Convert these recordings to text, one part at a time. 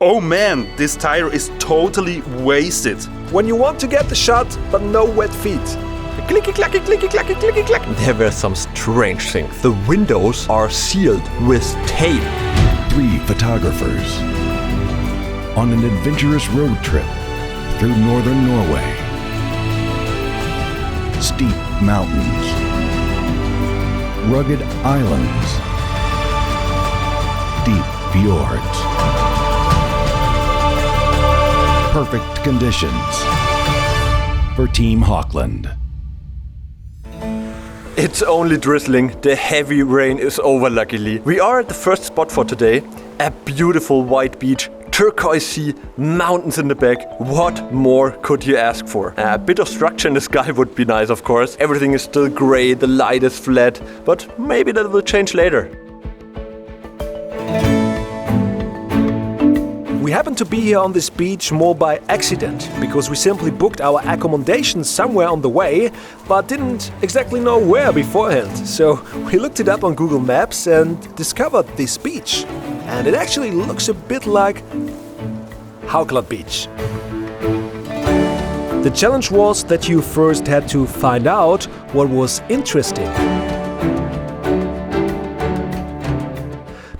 Oh man, this tire is totally wasted. When you want to get the shot, but no wet feet. Clicky, clacky, clicky, clacky, clicky, clack. There were some strange things. The windows are sealed with tape. 3 photographers on an adventurous road trip through northern Norway. Steep mountains, rugged islands, deep fjords. Perfect conditions for Team Haukland. It's only drizzling. The heavy rain is over, luckily. We are at the first spot for today. A beautiful white beach, turquoise sea, mountains in the back. What more could you ask for? A bit of structure in the sky would be nice, of course. Everything is still grey, the light is flat, but maybe that will change later. We happened to be here on this beach more by accident, because we simply booked our accommodation somewhere on the way, but didn't exactly know where beforehand. So we looked it up on Google Maps and discovered this beach. And it actually looks a bit like Haukland Beach. The challenge was that you first had to find out what was interesting.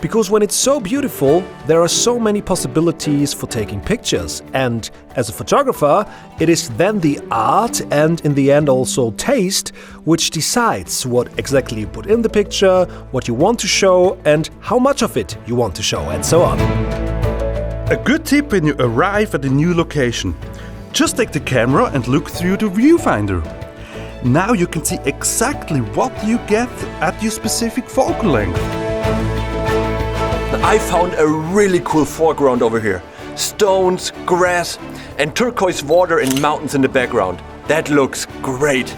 Because when it's so beautiful, there are so many possibilities for taking pictures. And as a photographer, it is then the art and in the end also taste which decides what exactly you put in the picture, what you want to show and how much of it you want to show and so on. A good tip when you arrive at a new location. Just take the camera and look through the viewfinder. Now you can see exactly what you get at your specific focal length. I found a really cool foreground over here. Stones, grass, and turquoise water and mountains in the background. That looks great.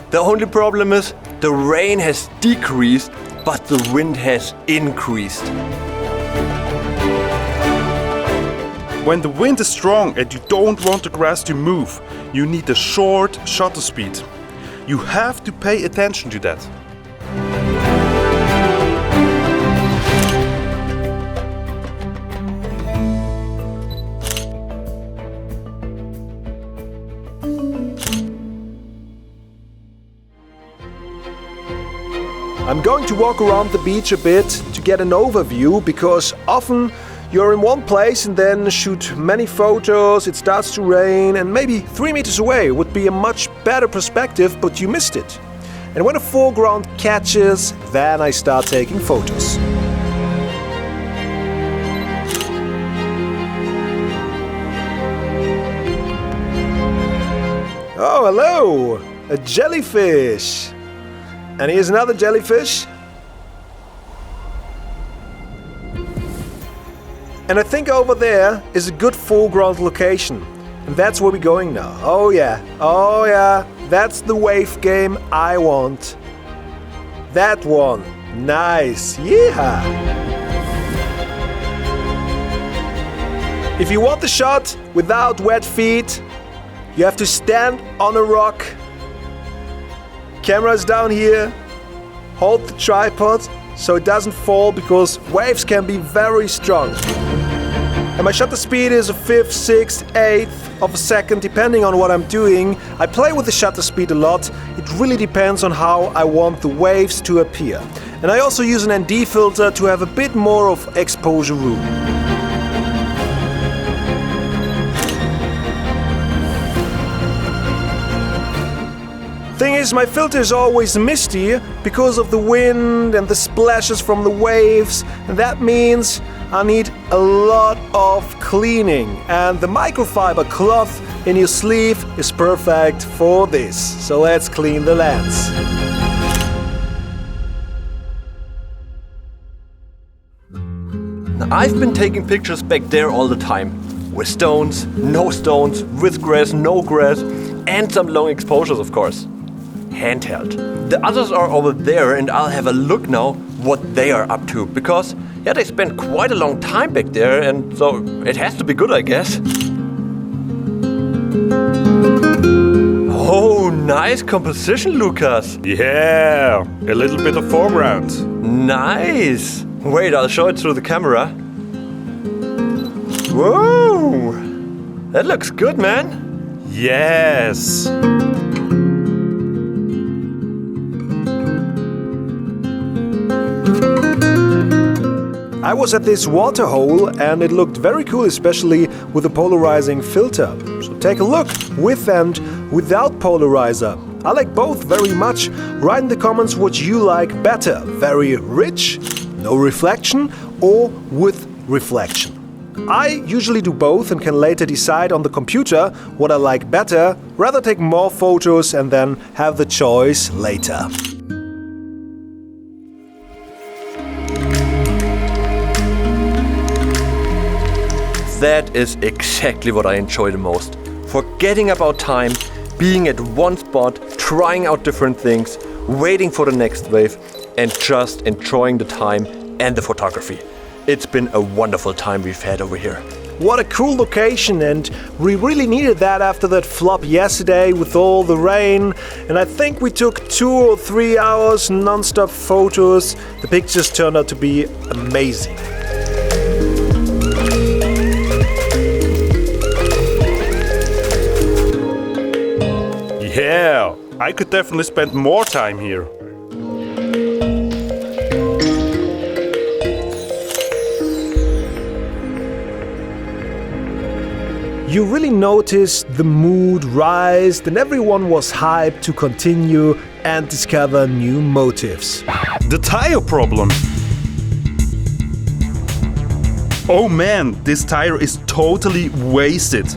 The only problem is the rain has decreased, but the wind has increased. When the wind is strong and you don't want the grass to move, you need a short shutter speed. You have to pay attention to that. I'm going to walk around the beach a bit to get an overview, because often you're in one place and then shoot many photos, it starts to rain, and maybe 3 meters away would be a much better perspective, but you missed it. And when a foreground catches, then I start taking photos. Oh, hello! A jellyfish! And here's another jellyfish. And I think over there is a good foreground location. And that's where we're going now. Oh yeah, that's the wave game I want. That one. Nice, yeah! If you want the shot without wet feet, you have to stand on a rock. Camera's down here, hold the tripod so it doesn't fall, because waves can be very strong. And my shutter speed is a 5th, 6th, 8th of a second, depending on what I'm doing. I play with the shutter speed a lot. It really depends on how I want the waves to appear. And I also use an ND filter to have a bit more of exposure room. Thing is, my filter is always misty because of the wind and the splashes from the waves, and that means I need a lot of cleaning, and the microfiber cloth in your sleeve is perfect for this. So let's clean the lens. I've been taking pictures back there all the time. With stones, no stones, with grass, no grass, and some long exposures, of course. Handheld. The others are over there, and I'll have a look now what they are up to, because yeah, they spent quite a long time back there, and so it has to be good, I guess. Oh, nice composition, Lucas. Yeah, a little bit of foreground. Nice. Wait, I'll show it through the camera. Whoa! That looks good, man. Yes! I was at this water hole and it looked very cool, especially with a polarizing filter. So take a look, with and without polarizer. I like both very much. Write in the comments what you like better. Very rich, no reflection, or with reflection. I usually do both and can later decide on the computer what I like better, rather take more photos and then have the choice later. That is exactly what I enjoy the most. Forgetting about time, being at one spot, trying out different things, waiting for the next wave, and just enjoying the time and the photography. It's been a wonderful time we've had over here. What a cool location, and we really needed that after that flop yesterday with all the rain. And I think we took 2 or 3 hours non-stop photos. The pictures turned out to be amazing. Yeah, I could definitely spend more time here. You really noticed the mood rise, and everyone was hyped to continue and discover new motives. The tire problem. Oh man, this tire is totally wasted.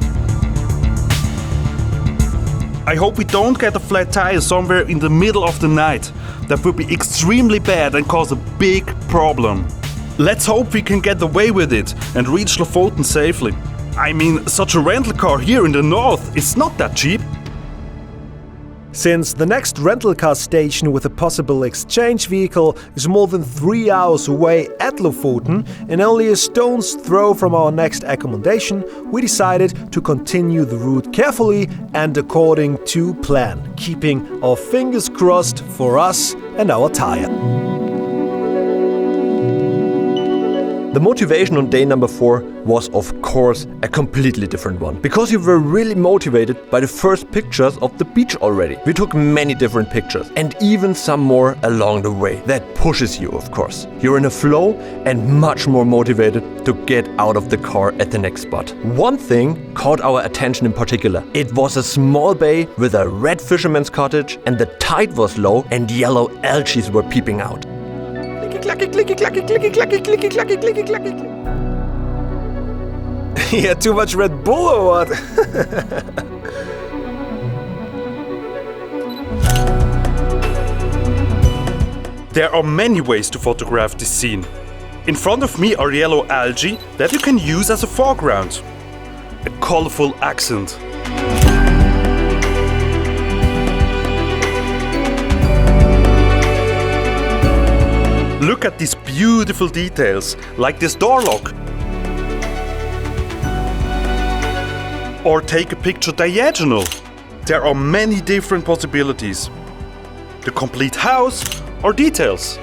I hope we don't get a flat tire somewhere in the middle of the night. That would be extremely bad and cause a big problem. Let's hope we can get away with it and reach Lofoten safely. I mean, such a rental car here in the north is not that cheap. Since the next rental car station with a possible exchange vehicle is more than 3 hours away at Lofoten and only a stone's throw from our next accommodation, we decided to continue the route carefully and according to plan, keeping our fingers crossed for us and our tire. The motivation on day number 4 was of course a completely different one, because we were really motivated by the first pictures of the beach already. We took many different pictures and even some more along the way. That pushes you, of course. You're in a flow and much more motivated to get out of the car at the next spot. One thing caught our attention in particular. It was a small bay with a red fisherman's cottage and the tide was low and yellow algae were peeping out. Clicky, clicky, clicky, clicky, clicky, clicky, clicky, clicky, clicky, clicky. Yeah, too much Red Bull or what? There are many ways to photograph this scene. In front of me are yellow algae that you can use as a foreground. A colorful accent. Look at these beautiful details, like this door lock. Or take a picture diagonal. There are many different possibilities. The complete house or details.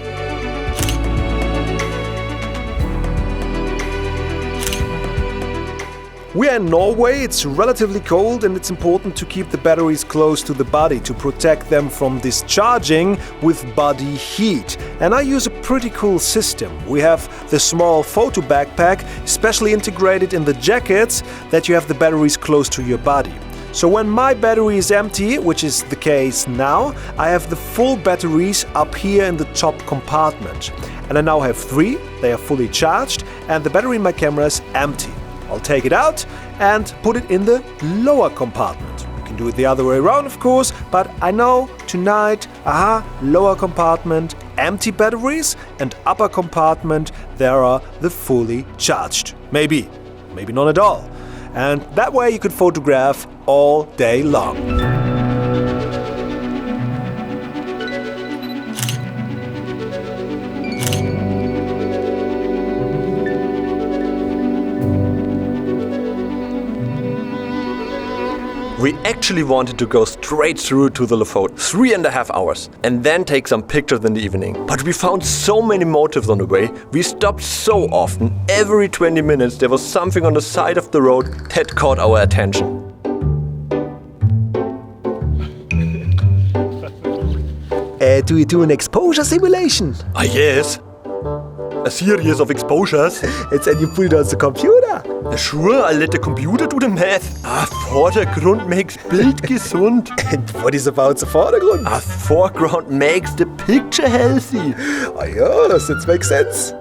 We are in Norway, it's relatively cold and it's important to keep the batteries close to the body to protect them from discharging with body heat. And I use a pretty cool system. We have the small photo backpack, specially integrated in the jackets, that you have the batteries close to your body. So when my battery is empty, which is the case now, I have the full batteries up here in the top compartment. And I now have 3, they are fully charged, and the battery in my camera is empty. I'll take it out and put it in the lower compartment. You can do it the other way around, of course, but I know tonight, lower compartment, empty batteries, and upper compartment, there are the fully charged. Maybe not at all. And that way you could photograph all day long. We actually wanted to go straight through to the Lofoten, 3.5 hours, and then take some pictures in the evening. But we found so many motifs on the way, we stopped so often. Every 20 minutes there was something on the side of the road that caught our attention. Do you do an exposure simulation? Ah yes, a series of exposures. And you put it on the computer? Sure, I'll let the computer do the math. Vordergrund makes Bild gesund. And what is about the Vordergrund? Foreground makes the picture healthy. Oh yeah, that makes sense.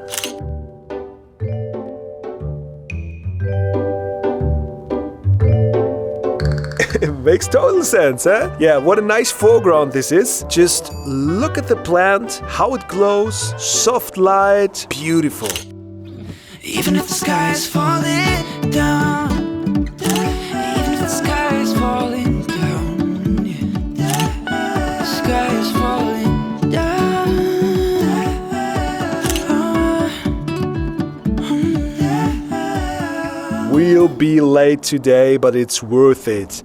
It makes total sense, eh? Yeah, what a nice foreground this is. Just look at the plant, how it glows, soft light, beautiful. Even if the sky is falling down, even if the sky is falling down, yeah. The sky is falling down. We'll be late today, but it's worth it.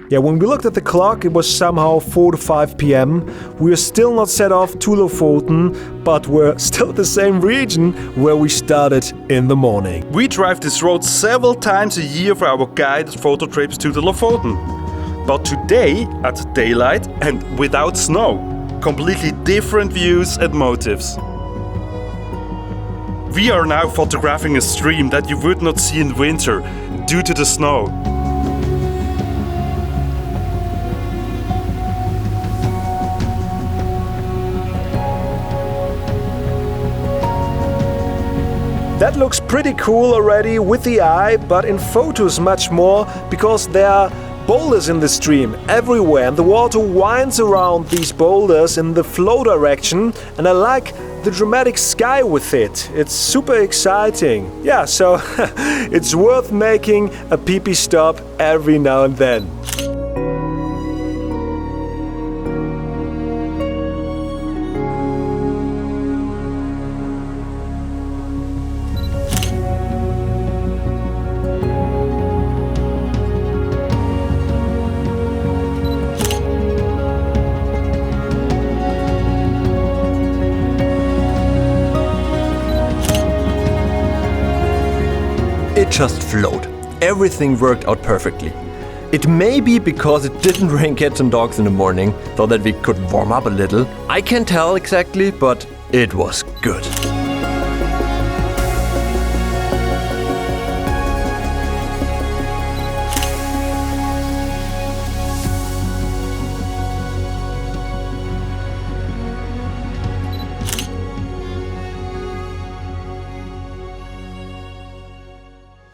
Yeah, when we looked at the clock, it was somehow 4 to 5 p.m. We're still not set off to Lofoten, but we're still at the same region where we started in the morning. We drive this road several times a year for our guided photo trips to the Lofoten. But today, at daylight and without snow, completely different views and motifs. We are now photographing a stream that you would not see in winter due to the snow. That looks pretty cool already with the eye, but in photos much more, because there are boulders in the stream everywhere and the water winds around these boulders in the flow direction, and I like the dramatic sky with it. It's super exciting. Yeah, so it's worth making a pee-pee stop every now and then. It just flowed. Everything worked out perfectly. It may be because it didn't rain cats and dogs in the morning, so that we could warm up a little. I can't tell exactly, but it was good.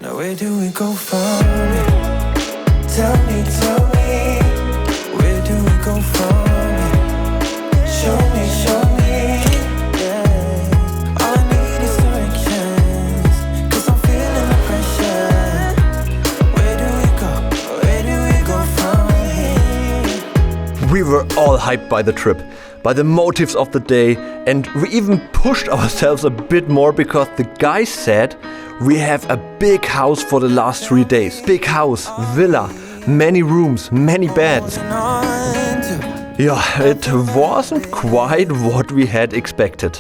Now where do we go from here? Tell me, where do we go from here? Show me, yeah. All I need is directions, 'cause I'm feeling the pressure. Where do we go from here? We were all hyped by the trip, by the motifs of the day, and we even pushed ourselves a bit more because the guy said we have a big house for the last 3 days. Big house, villa, many rooms, many beds. Yeah, it wasn't quite what we had expected.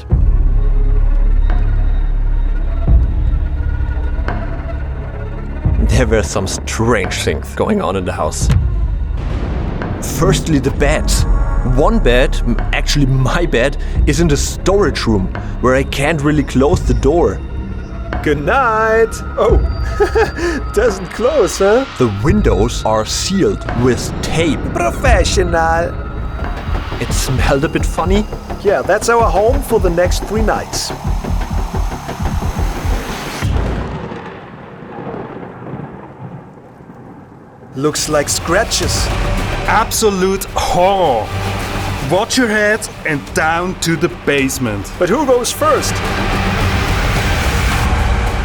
There were some strange things going on in the house. Firstly, the beds. One bed, actually my bed, is in the storage room, where I can't really close the door. Good night! Oh, doesn't close, huh? The windows are sealed with tape. Professional! It smelled a bit funny. Yeah, that's our home for the next 3 nights. Looks like scratches. Absolute horror. Watch your head and down to the basement. But who goes first?